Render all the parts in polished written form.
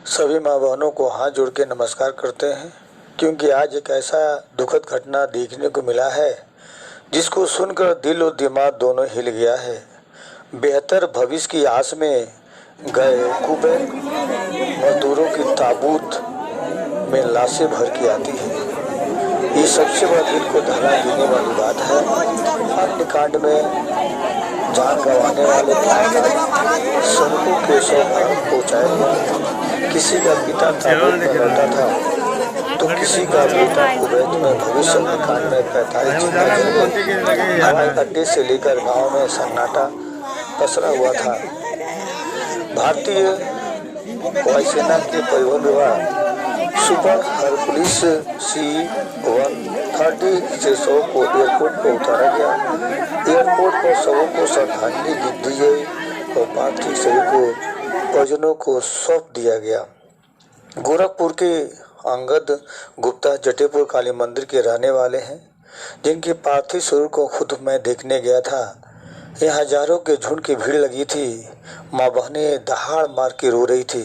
सभी माँ बहनों को हाथ जोड़ के नमस्कार करते हैं, क्योंकि आज एक ऐसा दुखद घटना देखने को मिला है जिसको सुनकर दिल और दिमाग दोनों हिल गया है। बेहतर भविष्य की आस में गए कुबेर मजदूरों की ताबूत में लाशें भर के आती है। ये सबसे बड़ा दिल को दहला देने वाली बात है। अग्निकांड में जान गंवाने वाले सैनिकों के शव भारत पहुँचाया गया। किसी का पिता ताबूत में लौटा था तो किसी का बेटा कुवैत में भविष्य अग्निकांड में 45 जिंदा जल गए। हवाई अड्डे से लेकर गांव में सन्नाटा पसरा हुआ था। भारतीय वायुसेना के परिवहन विभाग सुपर हरकुलिस C-130 से शव को एयरपोर्ट पर उतारा गया। एयरपोर्ट पर शवों को श्रद्धांजलि दी गई और पार्थिव शरीर को परिजनों को सौंप दिया गया। गोरखपुर के अंगद गुप्ता जटेपुर काली मंदिर के रहने वाले हैं, जिनके पार्थिव शरीर को खुद मैं देखने गया था। यहाँ हजारों के झुंड की भीड़ लगी थी। माँ बहनें दहाड़ मार के रो रही थी।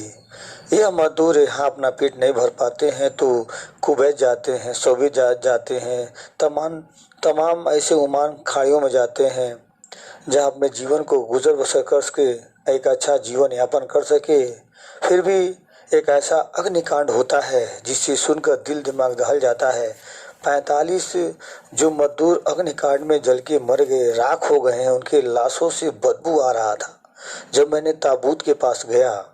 यह मजदूर यहाँ अपना पेट नहीं भर पाते हैं तो कुवैत जाते हैं, सोवियत जाते हैं, तमाम ऐसे उमान खाड़ियों में जाते हैं जहाँ अपने जीवन को गुजर बसर कर सके, एक अच्छा जीवन यापन कर सके। फिर भी एक ऐसा अग्निकांड होता है जिससे सुनकर दिल दिमाग दहल जाता है। 45 जो मजदूर अग्निकांड में जल के मर गए, राख हो गए हैं, उनके लाशों से बदबू आ रहा था। जब मैंने ताबूत के पास गया,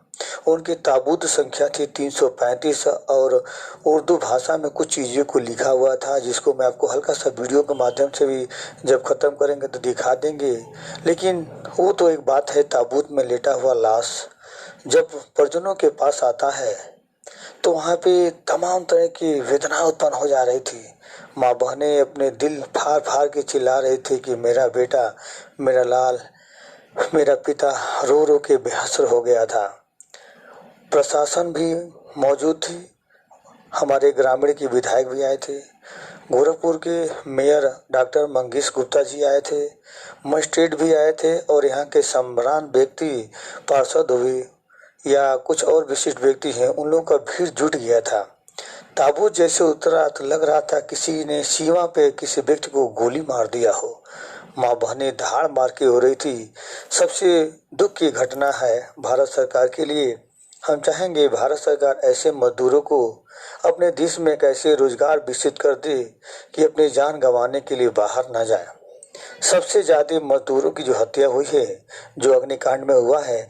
उनकी ताबूत संख्या थी 335 और उर्दू भाषा में कुछ चीज़ों को लिखा हुआ था, जिसको मैं आपको हल्का सा वीडियो के माध्यम से भी जब ख़त्म करेंगे तो दिखा देंगे। लेकिन वो तो एक बात है, ताबूत में लेटा हुआ लाश जब परिजनों के पास आता है तो वहाँ पे तमाम तरह की वेदना उत्पन्न हो जा रही थी। माँ बहनें अपने दिल फाड़ फाड़ के चिल्ला रही थी कि मेरा बेटा, मेरा लाल, मेरा पिता रो रो के बेअसर हो गया था। प्रशासन भी मौजूद थी, हमारे ग्रामीण के विधायक भी आए थे, गोरखपुर के मेयर डॉक्टर मंगेश गुप्ता जी आए थे, मजिस्ट्रेट भी आए थे और यहाँ के सम्रान व्यक्ति, पार्षद हुए या कुछ और विशिष्ट व्यक्ति हैं, उन लोगों का भीड़ जुट गया था। ताबूत जैसे उतरा तो लग रहा था किसी ने सीमा पे किसी व्यक्ति को गोली मार दिया हो। माँ बहनें धाड़ मार के हो रही थी। सबसे दुख की घटना है भारत सरकार के लिए। हम चाहेंगे भारत सरकार ऐसे मजदूरों को अपने देश में कैसे रोजगार विकसित कर दे कि अपनी जान गंवाने के लिए बाहर ना जाए। सबसे ज़्यादा मजदूरों की जो हत्या हुई है, जो अग्निकांड में हुआ है,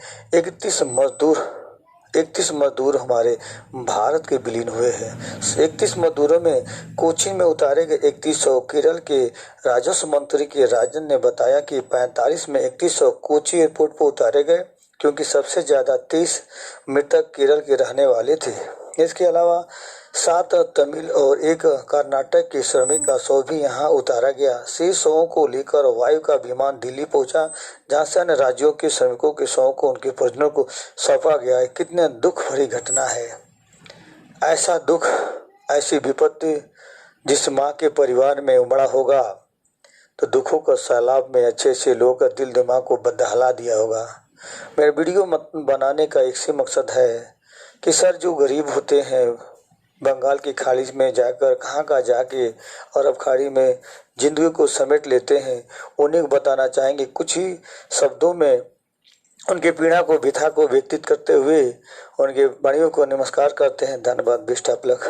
31 मजदूर हमारे भारत के विलीन हुए हैं। 31 मजदूरों में कोच्चि में उतारे गए 3100। केरल के राजस्व मंत्री के राजन ने बताया कि 45 में 3100 कोच्चि एयरपोर्ट पर उतारे गए, क्योंकि सबसे ज़्यादा 30 मृतक केरल के रहने वाले थे। इसके अलावा 7 तमिल और 1 कर्नाटक के श्रमिक का शव भी यहाँ उतारा गया। शेष शवों को लेकर वायु का विमान दिल्ली पहुंचा, जहाँ से अन्य राज्यों के श्रमिकों के शवों को उनके परिजनों को सौंपा गया। कितने दुख भरी घटना है। ऐसा दुख, ऐसी विपत्ति जिस माँ के परिवार में उमड़ा होगा तो दुखों का सैलाब में अच्छे से लोगों का दिल दिमाग को बदहला दिया होगा। मेरे वीडियो बनाने का एक से मकसद है कि सर, जो गरीब होते हैं बंगाल की खाड़ी में जाकर कहाँ जाके अरब खाड़ी में जिंदगी को समेट लेते हैं, उन्हें बताना चाहेंगे कुछ ही शब्दों में, उनके पीड़ा को, व्यथा को व्यक्तित करते हुए उनके वाणियों को नमस्कार करते हैं। धन्यवाद। Best of luck.